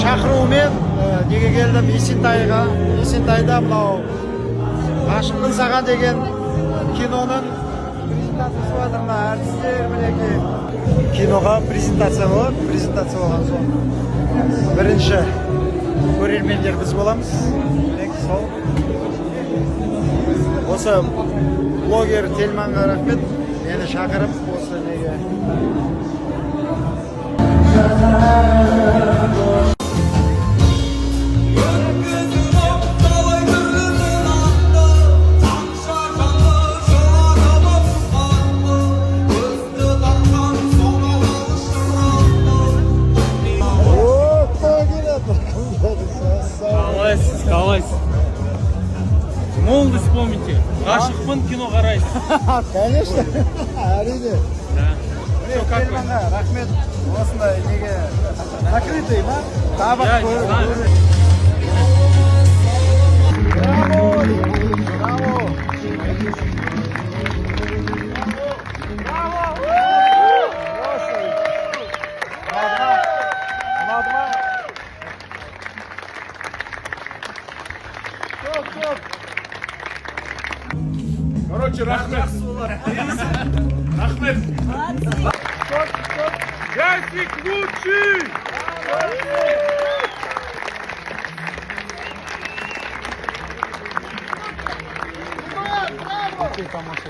шақыруымен неге келдім Есентайға. Есентайда мынау ғашықпын саған деген киноның презентациясы бар. Мына әртістер мінекей. Киноға презентация болады. Презентация болған соң бірінші көрермендер біз боламыз. Сол. Осы блогер Тельманға рахмет. Мені шақырып осы неге. Қалайсыз? Молды вспомните. Ғашықпын кино қарайсыз. Конечно. Әрине. Все как вы? Рахмет. Осындай неге закрытый ма? Табақ Я не көріп. знаю. Браво! Браво! Короче, рахмет. Рахмет. Ясик лучший! Тамаша.